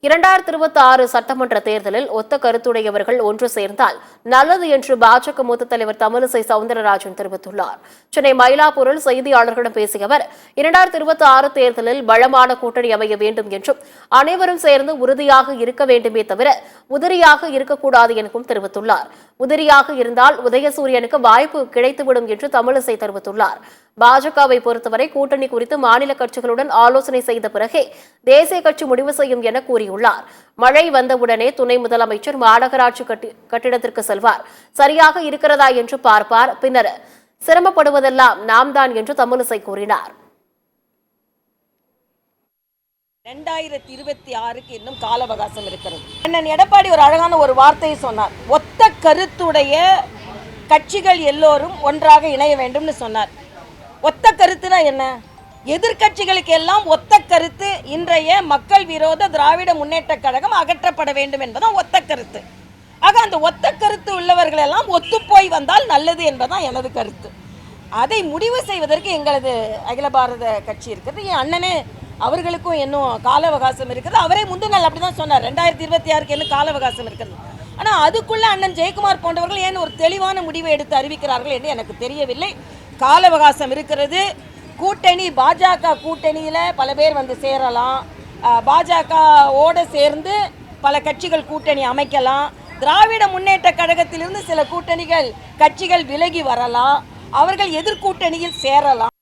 2026 சட்டமன்ற தேர்தலில் ஒத்த கருத்துடையவர்கள் ஒன்று சேர்ந்தால் நல்லது என்று பாஜக மூத்த தலைவர் தமிழிசை சவுந்தரராஜன் தெரிவித்துள்ளார். சென்னை மயிலாப்பூரில் செய்தியாளர்களிடம் பேசிய அவர் 2026 தேர்தலில் பலமான கூட்டணி அமைய வேண்டும் என்றும் அனைவரும் சேர்ந்து உறுதியாக இருக்க வேண்டுமே தவிர உதிரியாக இருக்கக்கூடாது எனவும் தெரிவித்துள்ளார். உதிரியாக இருந்தால் உதயசூரியனுக்கு வாய்ப்பு கிடைத்துவிடும் என்று தமிழிசை தெரிவித்துள்ளார். பாஜகவை பொறுத்தவரை கூட்டணி குறித்து மாநில கட்சிகளுடன் ஆலோசனை செய்த பிறகே தேசிய கட்சி முடிவு செய்யும் என கூறியுள்ளார். மழை வந்தவுடனே துணை முதலமைச்சர் மாநகராட்சி கட்டிடத்திற்கு செல்வார். சரியாக இருக்கிறதா என்று பார்ப்பார். பின்னர் சிரமப்படுவதெல்லாம் நாம் தான் என்று தமிழிசை கூறினார். 2026க்கு இன்னும் கால அவகாசம் இருக்கிறது. அண்ணன் எடப்பாடி ஒரு அழகான ஒரு வார்த்தையை சொன்னார். ஒத்த கருத்துடைய கட்சிகள் எல்லோரும் ஒன்றாக இணைய வேண்டும்னு சொன்னார். ஒத்த கருத்துனா என்ன? எதிர்கட்சிகளுக்கு எல்லாம் ஒத்த கருத்து இன்றைய மக்கள் விரோத திராவிட முன்னேற்ற கழகம் அகற்றப்பட வேண்டும் என்பதுதான் ஒத்த கருத்து. ஆக அந்த ஒத்த கருத்து உள்ளவர்கள் எல்லாம் ஒத்துப்போய் வந்தால் நல்லது என்பதுதான் எனது கருத்து. அதை முடிவு செய்வதற்கு எங்களது அகில பாரத கட்சி இருக்கிறது. என் அண்ணனே அவர்களுக்கும் இன்னும் கால அவகாசம் இருக்கிறது. அவரே முந்தின நாள் அப்படிதான் சொன்னார், 2026க்கு இன்னும் கால அவகாசம் இருக்கிறது. ஆனால் அதுக்குள்ள அண்ணன் ஜெயக்குமார் போன்றவர்கள் ஏன் ஒரு தெளிவான முடிவை எடுத்து அறிவிக்கிறார்கள் என்று எனக்கு தெரியவில்லை. கால அவகாசம் இருக்கிறது. கூட்டணி பாஜக கூட்டணியில் பல பேர் வந்து சேரலாம். பாஜகவோடு சேர்ந்து பல கட்சிகள் கூட்டணி அமைக்கலாம். திராவிட முன்னேற்ற கழகத்திலிருந்து சில கட்சிகள் விலகி வரலாம். அவர்கள் எதிர்கூட்டணியில் சேரலாம்.